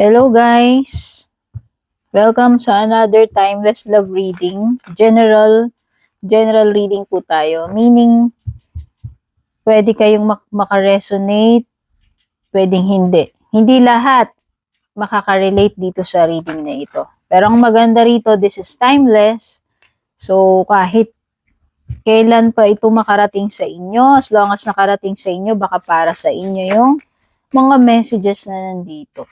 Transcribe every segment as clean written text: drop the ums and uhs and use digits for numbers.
Hello guys! Welcome sa another Timeless Love Reading. General reading po tayo. Meaning, pwede kayong makaresonate, pwedeng hindi. Hindi lahat makaka-relate dito sa reading na ito. Pero ang maganda rito, this is timeless. So, kahit kailan pa ito makarating sa inyo, as long as nakarating sa inyo, baka para sa inyo yung mga messages na nandito.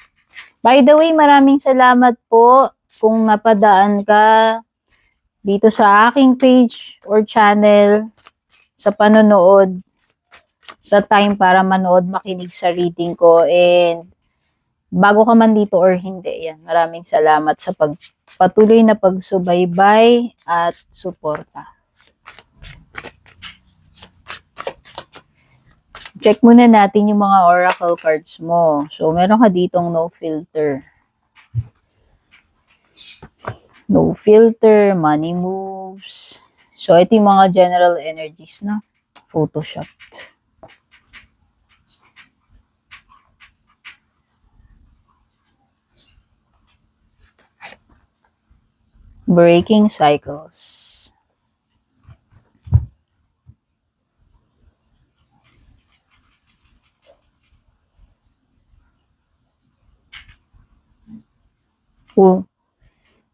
By the way, maraming salamat po kung napadaan ka dito sa aking page or channel sa panonood, sa time para manood, makinig sa reading ko. And bago ka man dito or hindi, yan, maraming salamat sa patuloy na pagsubaybay at suporta. Check muna natin yung mga oracle cards mo. So, meron ka ditong no filter. No filter, money moves. So, ito yung mga general energies na photoshopped. Breaking cycles.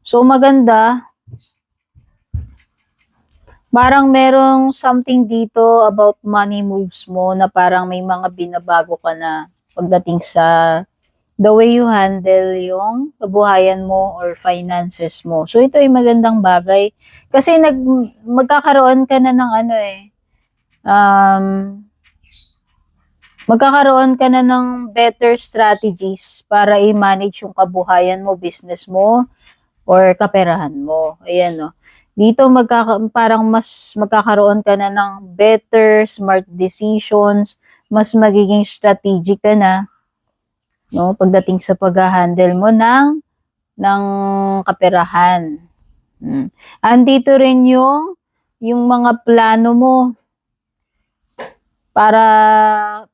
So, maganda. Parang merong something dito about money moves mo na parang may mga binabago ka na pagdating sa the way you handle yung kabuhayan mo or finances mo. So, ito ay magandang bagay. Kasi magkakaroon ka na ng magkakaroon ka na ng better strategies para i-manage yung kabuhayan mo, business mo, or kaperahan mo. Ayan, no. Dito parang mas magkakaroon ka na ng better, smart decisions, mas magiging strategic ka na, no, pagdating sa pag-handle mo ng kaperahan. Andito rin yung mga plano mo para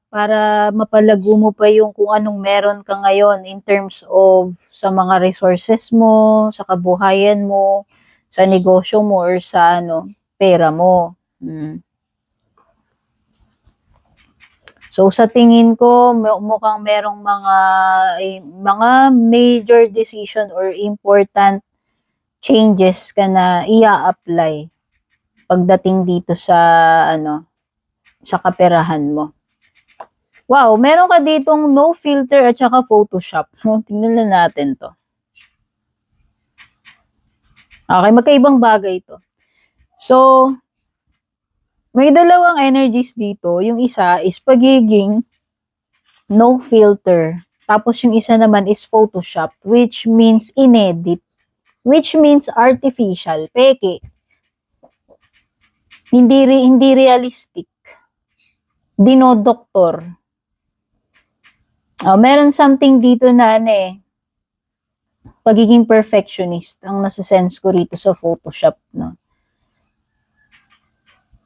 mapalago mo pa yung kung anong meron ka ngayon in terms of sa mga resources mo, sa kabuhayan mo, sa negosyo mo, or sa pera mo. So, sa tingin ko, mukhang merong mga major decision or important changes ka na ia-apply pagdating dito sa sa kaperahan mo. Wow, meron ka ditong no filter at saka Photoshop. Tingnan na natin to. Okay, magkaibang bagay to. So, may dalawang energies dito. Yung isa is pagiging no filter. Tapos yung isa naman is Photoshop, which means inedit. Which means artificial, peke. Hindi realistic. Dinodoktor. Meron something dito na pagiging perfectionist ang nasa-sense ko rito sa Photoshop, no.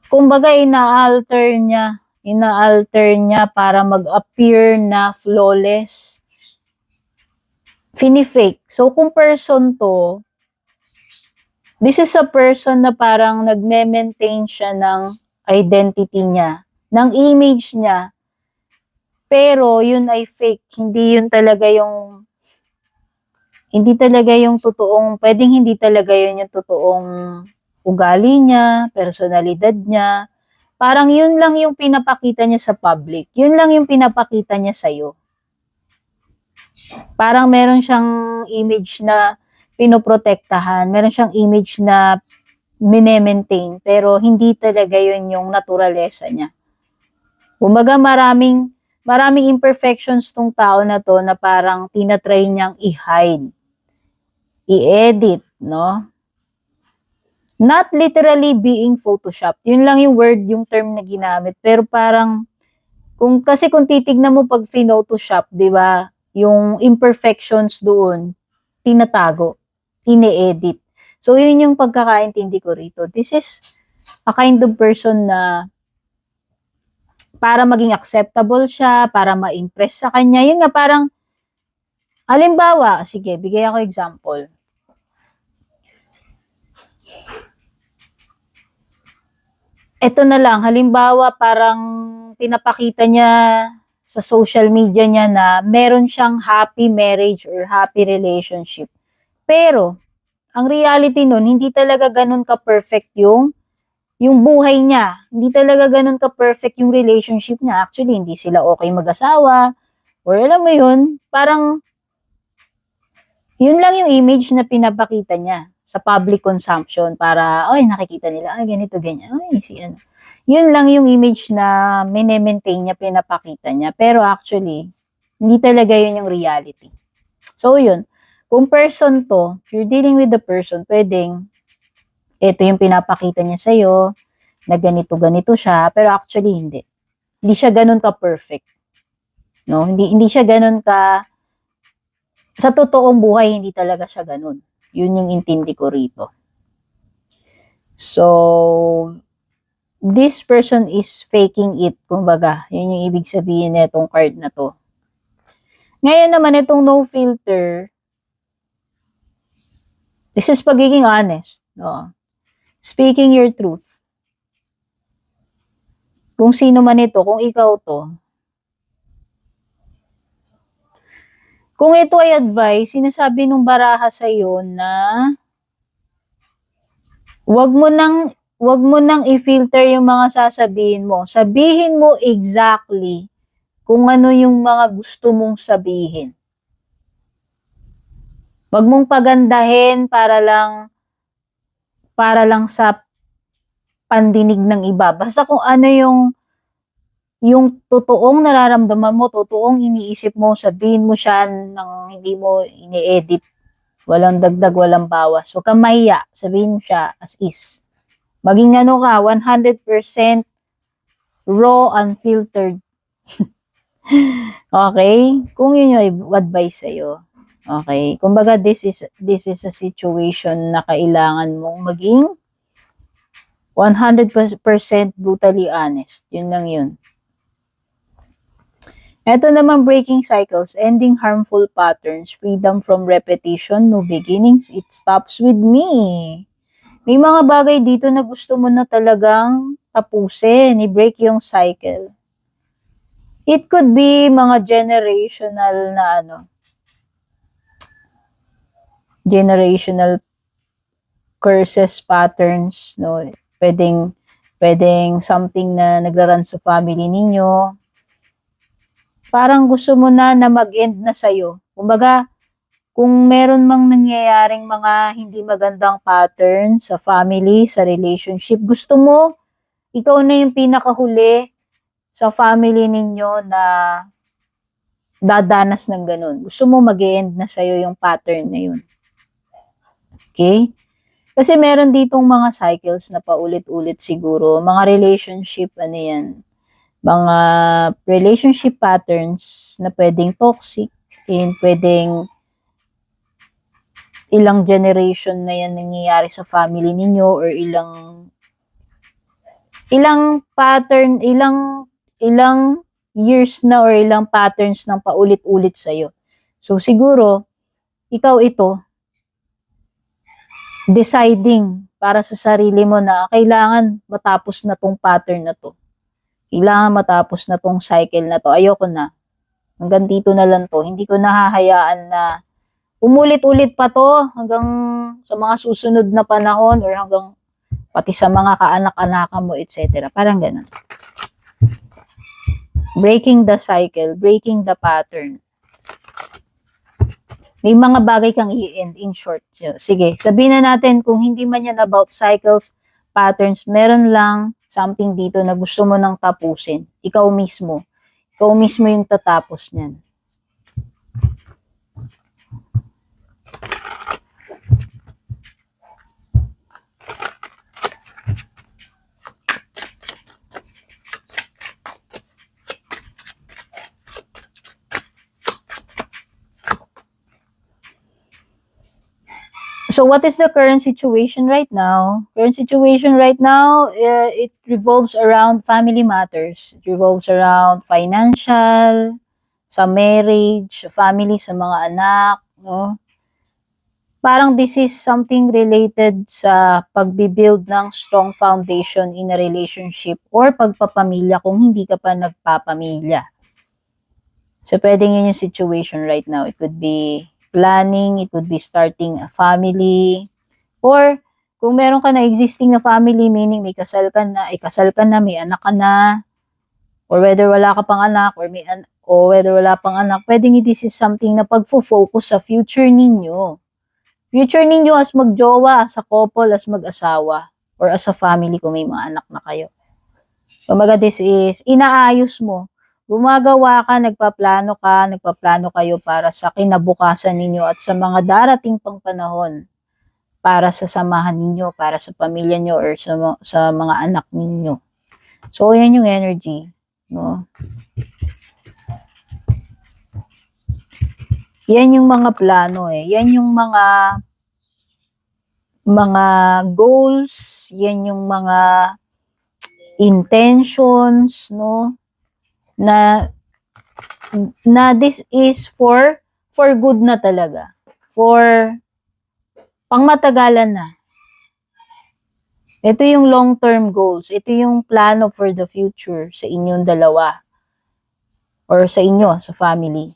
Kumbaga ina-alter niya para mag-appear na flawless. Fini-fake. So kung person to, this is a person na parang nagme-maintain siya ng identity niya, ng image niya. Pero yun ay fake, hindi talaga yung totoong, pwedeng hindi talaga yun yung totoong ugali niya, personalidad niya. Parang yun lang yung pinapakita niya sa public. Yun lang yung pinapakita niya sa'yo. Parang meron siyang image na pinoprotektahan, meron siyang image na mine-maintain, pero hindi talaga yun yung naturalesa niya. Kumbaga maraming imperfections tong tao na to na parang tinatry niyang i-hide, i-edit, no? Not literally being photoshopped. Yun lang yung word, yung term na ginamit. Pero parang, kung titignan mo pag photoshop, di ba, yung imperfections doon, tinatago, ine-edit. So, yun yung pagkakaintindi ko rito. This is a kind of person na para maging acceptable siya, para ma-impress sa kanya. Yun nga, parang Halimbawa, sige, bigay ako example. Ito na lang, halimbawa parang pinapakita niya sa social media niya na meron siyang happy marriage or happy relationship. Pero, ang reality nun, hindi talaga ganun ka-perfect yung buhay niya. Hindi talaga ganun ka-perfect yung relationship niya. Actually, hindi sila okay mag-asawa. Or alam mo yun, parang yun lang yung image na pinapakita niya sa public consumption para, ay, nakikita nila, ay, ganito, ganyan, ay, si ano. Yun lang yung image na maintain niya, pinapakita niya. Pero actually, hindi talaga yun yung reality. So, yun. Kung person to, if you're dealing with the person, pwedeng, ito yung pinapakita niya sa'yo, na ganito-ganito siya, pero actually, hindi. Hindi siya ganun ka-perfect. No? Hindi siya ganun ka, sa totoong buhay, hindi talaga siya ganun. Yun yung intindi ko rito. So, this person is faking it, kumbaga. Yun yung ibig sabihin na itong card na to. Ngayon naman, itong no filter, this is pagiging honest. No? Speaking your truth. Kung sino man ito, kung ikaw to, kung ito ay advice, sinasabi nung baraha sa'yo na wag mo nang i-filter yung mga sasabihin mo. Sabihin mo exactly kung ano yung mga gusto mong sabihin. Wag mong pagandahin para lang sa pandinig ng iba. Basta kung ano yung totoong nararamdaman mo, totoong iniisip mo, sabihin mo siya nang hindi mo ini-edit. Walang dagdag, walang bawas. Huwag kang mahiya. Sabihin mo siya as is. Maging ano ka, 100% raw, unfiltered. Okay? Kung yun yung advice sa'yo. Okay? Kumbaga, this is a situation na kailangan mong maging 100% brutally honest. Yun lang yun. Ito naman, breaking cycles, ending harmful patterns, freedom from repetition, new beginnings, it stops with me. May mga bagay dito na gusto mo na talagang tapusin, i-break yung cycle. It could be mga generational curses, patterns, no? Pwedeng something na nagraran sa family ninyo. Parang gusto mo na mag-end na sa'yo. Kumbaga, kung meron mang nangyayaring mga hindi magandang patterns sa family, sa relationship, gusto mo, ikaw na yung pinakahuli sa family ninyo na dadanas ng ganun. Gusto mo mag-end na sa'yo yung pattern na yun. Okay? Kasi meron ditong mga cycles na paulit-ulit siguro. Mga relationship, ano yan, mga relationship patterns na pwedeng toxic, and pwedeng ilang generation na yan nangyayari sa family ninyo or ilang pattern, ilang years na or ilang patterns ng paulit-ulit sa'yo. So siguro, ikaw ito, deciding para sa sarili mo na kailangan matapos na tong pattern na to. Kailangan matapos na tong cycle na to. Ayoko na. Hanggang dito na lang to. Hindi ko nahahayaan na umulit-ulit pa to hanggang sa mga susunod na panahon or hanggang pati sa mga kaanak-anakan mo, etc. Parang ganun. Breaking the cycle, breaking the pattern. May mga bagay kang i-end in short. Sige, sabihin na natin kung hindi man yan about cycles, patterns, meron lang something dito na gusto mo nang tapusin. Ikaw mismo. Ikaw mismo yung tatapos niyan. So what is the current situation right now? Current situation right now, it revolves around family matters. It revolves around financial sa marriage, sa family, sa mga anak, no? Parang this is something related sa pagbibuild ng strong foundation in a relationship or pagpapamilya kung hindi ka pa nagpapamilya. So, pwedeng yun yung situation right now. It could be planning, it could be starting a family, or kung meron ka na existing na family, meaning may kasal ka na, may anak ka na, or whether wala ka pang anak, or whether wala pang anak, pwedeng this is something na pagfo-focus sa future ninyo. Future ninyo as magjowa, as a couple, as mag-asawa, or as a family kung may mga anak na kayo. Kumbaga this is, inaayos mo. Gumagawa ka, nagpaplano kayo para sa kinabukasan ninyo at sa mga darating pang panahon para sa samahan ninyo, para sa pamilya nyo, or sa mga anak ninyo. So, yan yung energy. No? Yan yung mga plano eh. Yan yung mga goals, yan yung mga intentions, no? Na this is for good na talaga. For pangmatagalan na. Ito yung long-term goals. Ito yung plano for the future sa inyong dalawa. Or sa inyo, sa family.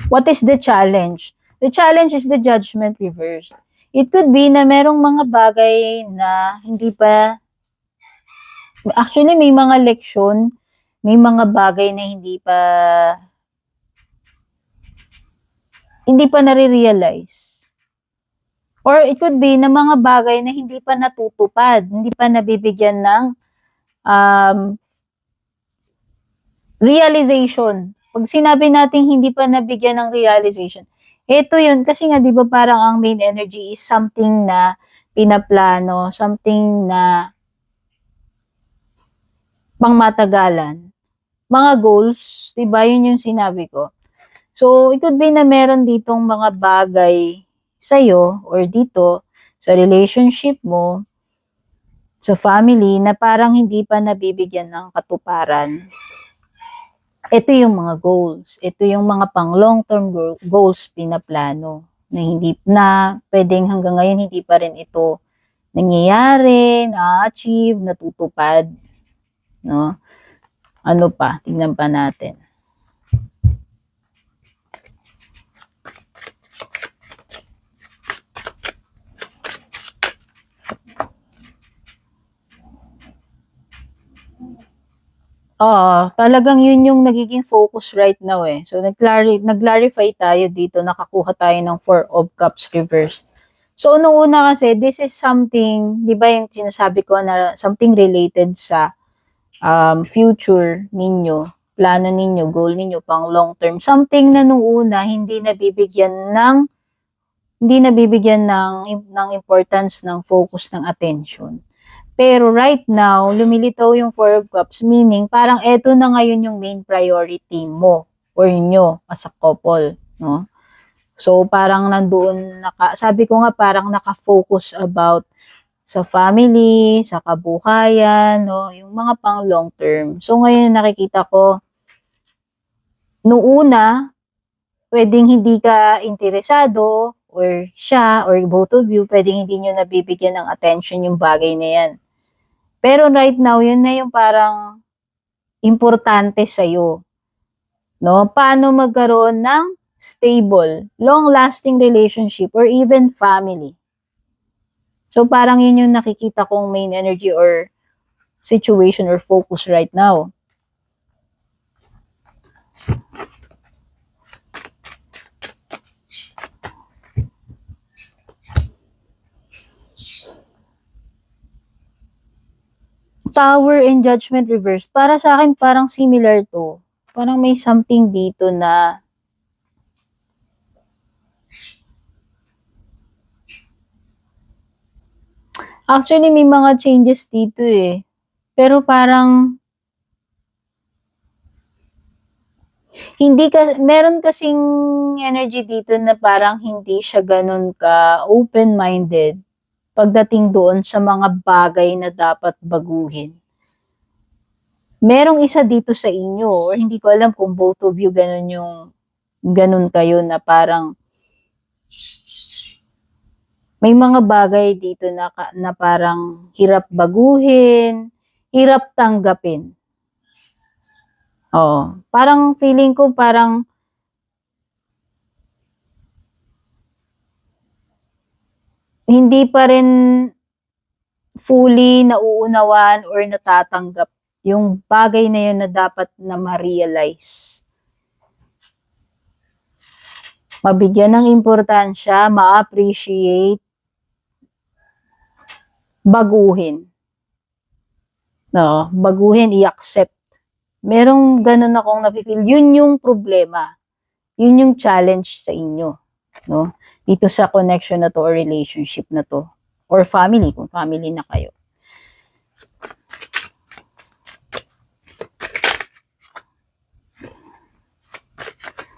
What is the challenge? The challenge is the judgment reversed. It could be na merong mga bagay na hindi pa, actually may mga leksyon, may mga bagay na hindi pa nare-realize. Or it could be na mga bagay na hindi pa natutupad, hindi pa nabibigyan ng realization. Pag sinabi natin hindi pa nabigyan ng realization, ito yun. Kasi nga, di ba parang ang main energy is something na pinaplano, something na pangmatagalan. Mga goals, di ba? Yun yung sinabi ko. So, it could be na meron ditong mga bagay sa'yo or dito sa relationship mo, sa family, na parang hindi pa nabibigyan ng katuparan. Ito yung mga goals. Ito yung mga pang long-term goals pinaplano na pwedeng hanggang ngayon hindi pa rin ito nangyayari, na-achieve, natutupad. No? Ano pa? Tingnan pa natin. Talagang yun yung nagiging focus right now eh. So, nag-clarify tayo dito, nakakuha tayo ng 4 of Cups reversed. So, nung una kasi, this is something, di ba yung sinasabi ko na something related sa future ninyo, plano ninyo, goal ninyo, pang long term. Something na nung una, hindi nabibigyan ng importance, ng focus, ng attention. Pero right now, lumilitaw yung 4 of Cups, meaning parang eto na ngayon yung main priority mo or nyo as a couple, no? So, parang nandoon, sabi ko nga, parang naka-focus about sa family, sa kabuhayan, no? Yung mga pang long term. So, ngayon nakikita ko, nung una, pwedeng hindi ka interesado, or siya, or both of you, pwedeng hindi nyo nabibigyan ng attention yung bagay na yan. Pero right now, yun na yung parang importante sa'yo. No? Paano magkaroon ng stable, long-lasting relationship or even family. So parang yun yung nakikita kong main energy or situation or focus right now. Tower and Judgment reversed. Para sa akin, parang similar to. Parang may something dito na actually may mga changes dito eh. Pero parang Hindi ka meron kasing energy dito na parang hindi siya gano'n ka open-minded pagdating doon sa mga bagay na dapat baguhin. Merong isa dito sa inyo or hindi ko alam kung both of you gano'n kayo na parang may mga bagay dito na parang hirap baguhin, hirap tanggapin. Oo, parang feeling ko parang hindi pa rin fully nauunawaan or natatanggap yung bagay na yun na dapat na ma-realize. Mabigyan ng importansya, ma-appreciate, baguhin. No, baguhin, i-accept. Merong ganun akong napipil. Yun yung problema. Yun yung challenge sa inyo. No? Dito sa connection na to or relationship na to. Or family, kung family na kayo.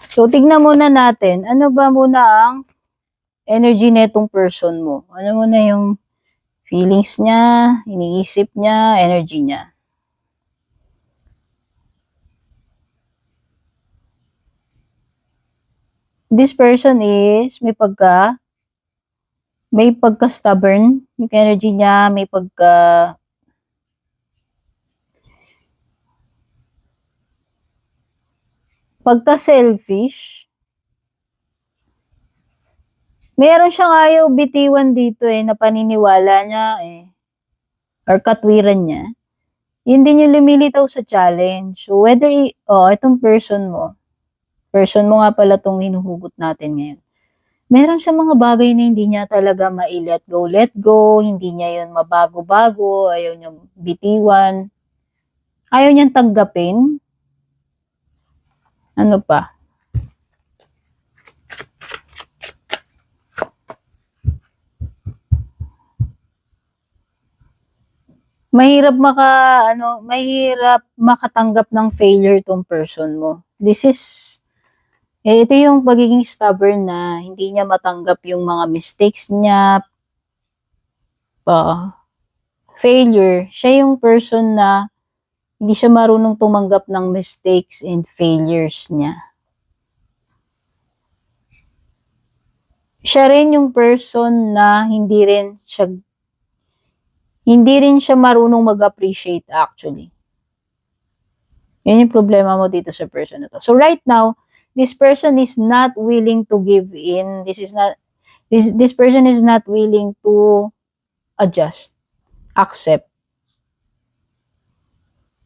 So, tignan muna natin, ano ba muna ang energy netong person mo? Ano muna yung feelings niya, iniisip niya, energy niya? This person is may pagka-stubborn yung energy niya, may pagka-selfish. Meron siyang ayaw bitiwan dito na paniniwala niya or katwiran niya. Yun din yung lumilitaw sa challenge. So whether, itong person mo nga pala tong hinuhugot natin ngayon. Meron siyang mga bagay na hindi niya talaga let go, hindi niya yun mabago-bago, ayaw niya bitiwan, ayaw niyang tanggapin. Ano pa? Mahirap makatanggap ng failure tong person mo. Ito yung pagiging stubborn na hindi niya matanggap yung mga mistakes niya, failure. Siya yung person na hindi siya marunong tumanggap ng mistakes and failures niya. Siya rin yung person na hindi rin siya marunong mag-appreciate actually. Yun yung problema mo dito sa person na to. So right now, this person is not willing to give in. This person is not willing to adjust, accept.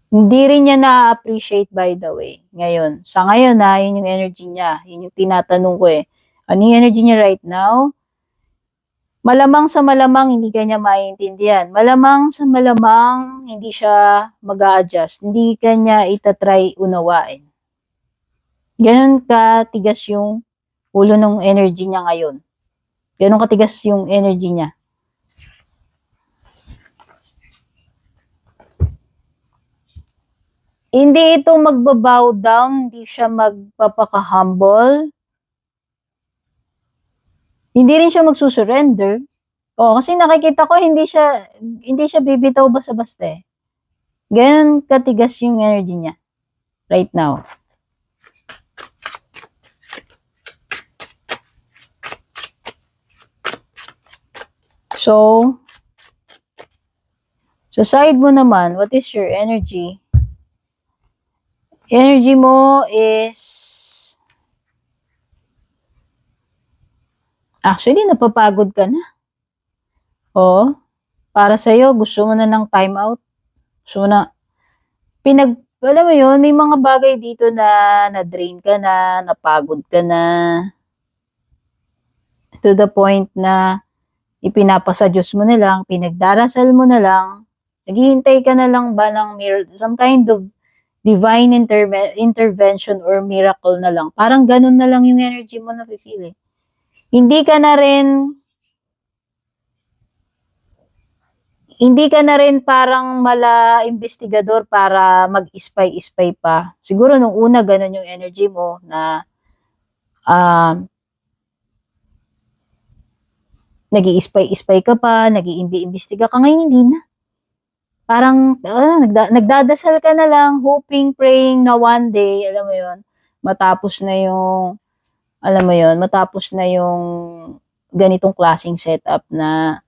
Hindi rin niya na-appreciate by the way. Ngayon, sa ngayon yun yung energy niya. Yun yung tinatanong ko Ano yung energy niya right now? Malamang sa malamang hindi kanya maintindihan. Malamang sa malamang hindi siya mag-a-adjust. Hindi kanya itatry unawain. Ganon katigas yung ulo ng energy niya ngayon. Ganon katigas yung energy niya. Hindi ito magbabow down, hindi siya magpapaka-humble. Hindi rin siya magsusurrender. Kasi nakikita ko hindi siya bibitaw basta-basta Ganun katigas yung energy niya right now. So, sa side mo naman, what is your energy? Energy mo is actually napapagod ka na. Para sa'yo, gusto mo na ng time out. Gusto mo na, alam mo yun, may mga bagay dito na na-drain ka na, napagod ka na. To the point na ipinapasa Diyos mo na lang, pinagdarasal mo na lang, naghihintay ka na lang ba ng some kind of divine intervention or miracle na lang. Parang ganun na lang yung energy mo na feel Hindi ka na rin hindi ka na rin parang investigador para mag-spy-spy pa. Siguro nung una, ganun yung energy mo na nag-i-spy-spy ka pa, nag-iimbestiga ka. Ngayon, hindi na. Parang nagdadasal ka na lang, hoping, praying na one day, alam mo yon, matapos na yung, alam mo yon, matapos na yung ganitong klaseng setup na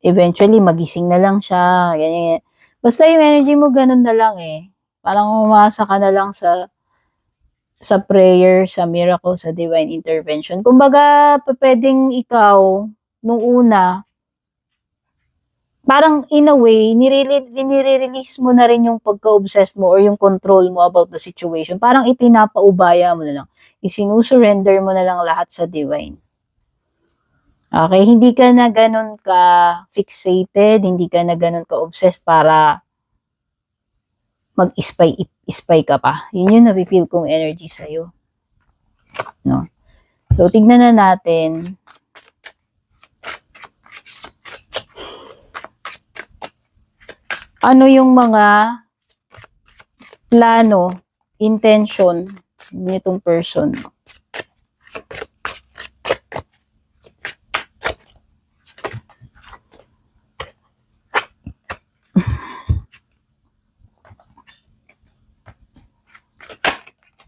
eventually magising na lang siya, ganyan. Basta yung energy mo ganun na lang eh. Parang umasa ka na lang sa prayer, sa miracle, sa divine intervention. Kumbaga, pwedeng ikaw, nung una, parang in a way, nire-release mo na rin yung pagka-obsessed mo or yung control mo about the situation. Parang ipinapaubaya mo na lang. Isinusurrender mo na lang lahat sa divine. Okay, hindi ka na ganun ka fixated, hindi ka na ganun ka obsessed para mag-spy ka pa. Yun yung napipil kong energy sa'yo. No? So, tignan na natin. Ano yung mga plano, intention nitong person?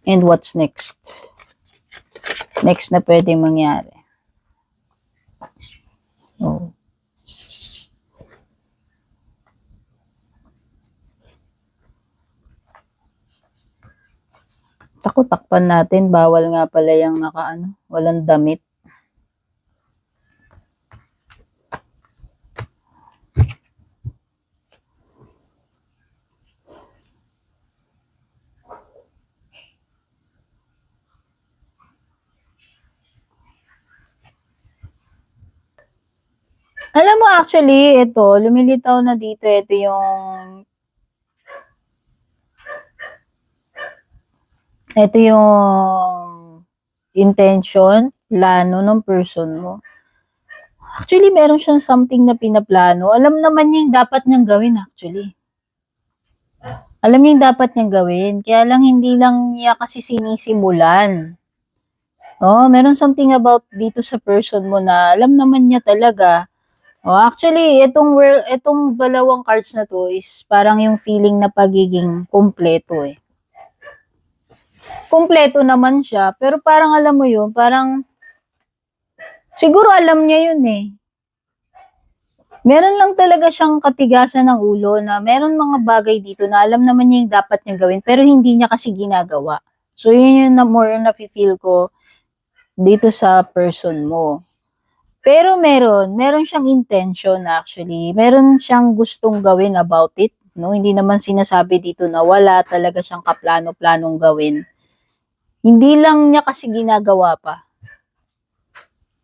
And what's next? Next na pwedeng mangyari. Oh. Takpan natin, bawal nga pala yung walang damit. Alam mo actually, ito, lumilitaw na dito, ito yung intention, plano ng person mo. Actually, meron siyang something na pinaplano. Alam naman niya yung dapat niyang gawin actually. Alam niya yung dapat niyang gawin. Kaya lang hindi lang niya kasi sinisimulan. Oh, meron something about dito sa person mo na alam naman niya talaga. Oh, actually, itong dalawang cards na to is parang yung feeling na pagiging kumpleto eh. Kumpleto naman siya, pero parang alam mo yun, parang siguro alam niya yun eh. Meron lang talaga siyang katigasan ng ulo na meron mga bagay dito na alam naman niya yung dapat niya gawin, pero hindi niya kasi ginagawa. So, yun yung more na feel ko dito sa person mo. Pero meron siyang intention actually. Meron siyang gustong gawin about it. No? Hindi naman sinasabi dito na wala talaga siyang kaplano-planong gawin. Hindi lang niya kasi ginagawa pa.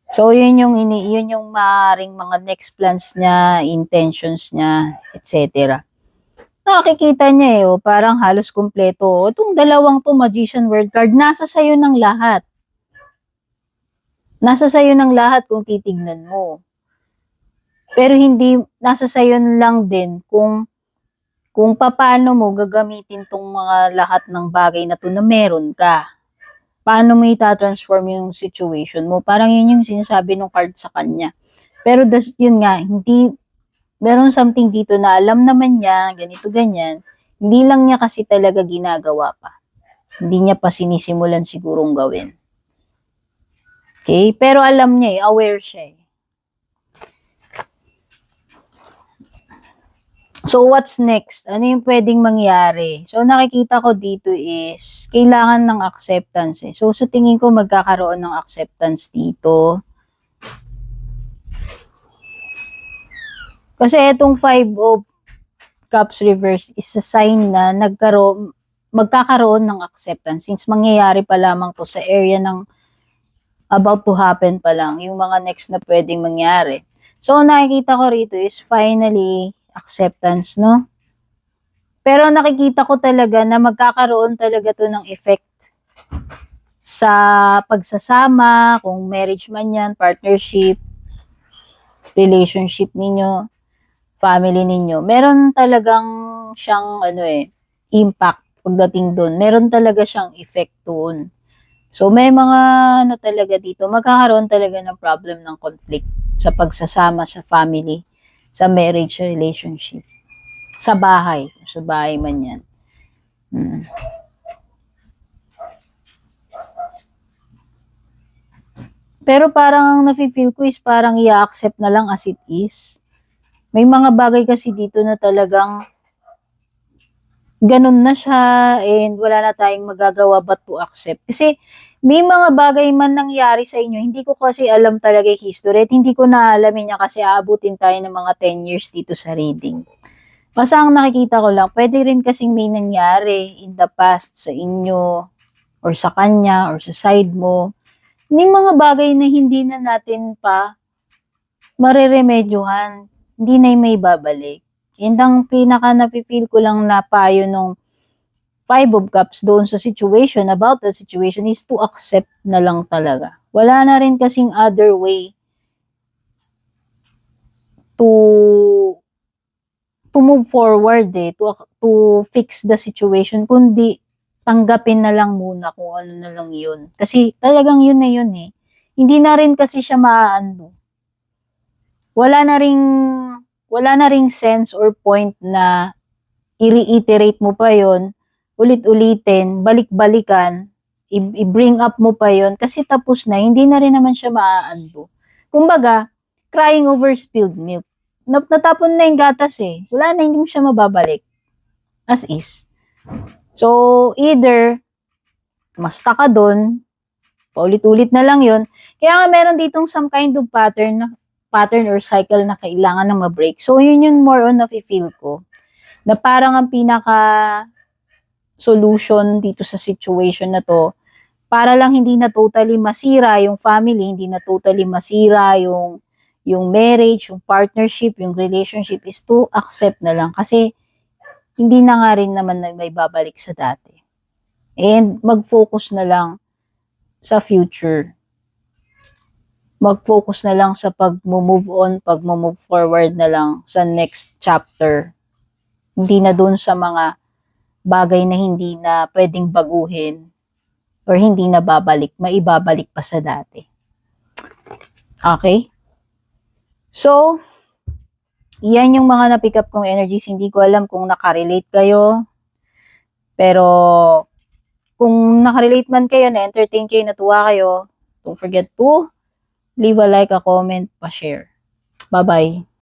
So, yun yung maaaring mga next plans niya, intentions niya, etc. Nakikita niya eh, parang halos kumpleto. Itong dalawang to, Magician World Card, nasa sayo ng lahat. Nasa sayo ng lahat kung titignan mo. Pero hindi, nasa sayo lang din kung paano mo gagamitin tong mga lahat ng bagay na to na meron ka. Paano mo ita-transform yung situation mo. Parang yun yung sinasabi ng card sa kanya. Pero yun nga, hindi, meron something dito na alam naman niya, ganito, ganyan. Hindi lang niya kasi talaga ginagawa pa. Hindi niya pa sinisimulan sigurong gawin. Okay? Pero alam niya aware siya eh. So, what's next? Ano yung pwedeng mangyari? So, nakikita ko dito is, kailangan ng acceptance eh. So, sa tingin ko, magkakaroon ng acceptance dito. Kasi itong 5 of Cups reverse is a sign na magkakaroon ng acceptance. Since mangyayari pa lamang to sa area ng about to happen pa lang, yung mga next na pwedeng mangyari. So, nakikita ko rito is finally, acceptance, no? Pero nakikita ko talaga na magkakaroon talaga to ng effect sa pagsasama, kung marriage man yan, partnership, relationship ninyo. family ninyo, meron talagang siyang impact pagdating doon. Meron talaga siyang effect doon. So may mga talaga dito, magkakaroon talaga ng problem ng conflict sa pagsasama sa family, sa marriage relationship, sa bahay man yan. Pero parang nafe-feel ko is parang i-accept na lang as it is. May mga bagay kasi dito na talagang ganun na siya and wala na tayong magagawa but to accept. Kasi may mga bagay man nangyari sa inyo, hindi ko kasi alam talaga yung history at hindi ko naalamin niya kasi aabutin tayo ng mga 10 years dito sa reading. Basta ang nakikita ko lang, pwede rin kasing may nangyari in the past sa inyo or sa kanya or sa side mo. May mga bagay na hindi na natin pa mareremedyohan. Hindi na may babalik. And ang pinaka napipil ko lang na payo nung Five of Cups doon sa situation, about the situation, is to accept na lang talaga. Wala na rin kasing other way to move forward to fix the situation, kundi tanggapin na lang muna kung ano na lang yun. Kasi talagang yun na yun eh. Hindi na rin kasi siya maaano. Wala na ring sense or point na i-reiterate mo pa yon, ulit-ulitin, balik-balikan, i-bring up mo pa yon kasi tapos na, hindi na rin naman siya maa-undo. Kumbaga, crying over spilled milk. Natapon na yung gatas eh. Wala na, hindi mo siya mababalik. As is. So, either, masta ka dun, paulit-ulit na lang yon. Kaya nga meron ditong some kind of pattern or cycle na kailangan na ma-break. So, yun yung more on na-feel ko. Na parang ang pinaka solution dito sa situation na to, para lang hindi na totally masira yung family, hindi na totally masira yung marriage, yung partnership, yung relationship, is to accept na lang. Kasi, hindi na nga rin naman na may babalik sa dati. And, mag-focus na lang sa future. Mag-focus na lang sa pag-move on, pag-move forward na lang sa next chapter. Hindi na dun sa mga bagay na hindi na pwedeng baguhin or hindi na babalik, maibabalik pa sa dati. Okay? So, yan yung mga na-pick up kong energies. Hindi ko alam kung nakarelate kayo. Pero, kung nakarelate man kayo, na-entertain kayo, natuwa kayo, don't forget to leave a like, a comment, pa-share. Bye-bye.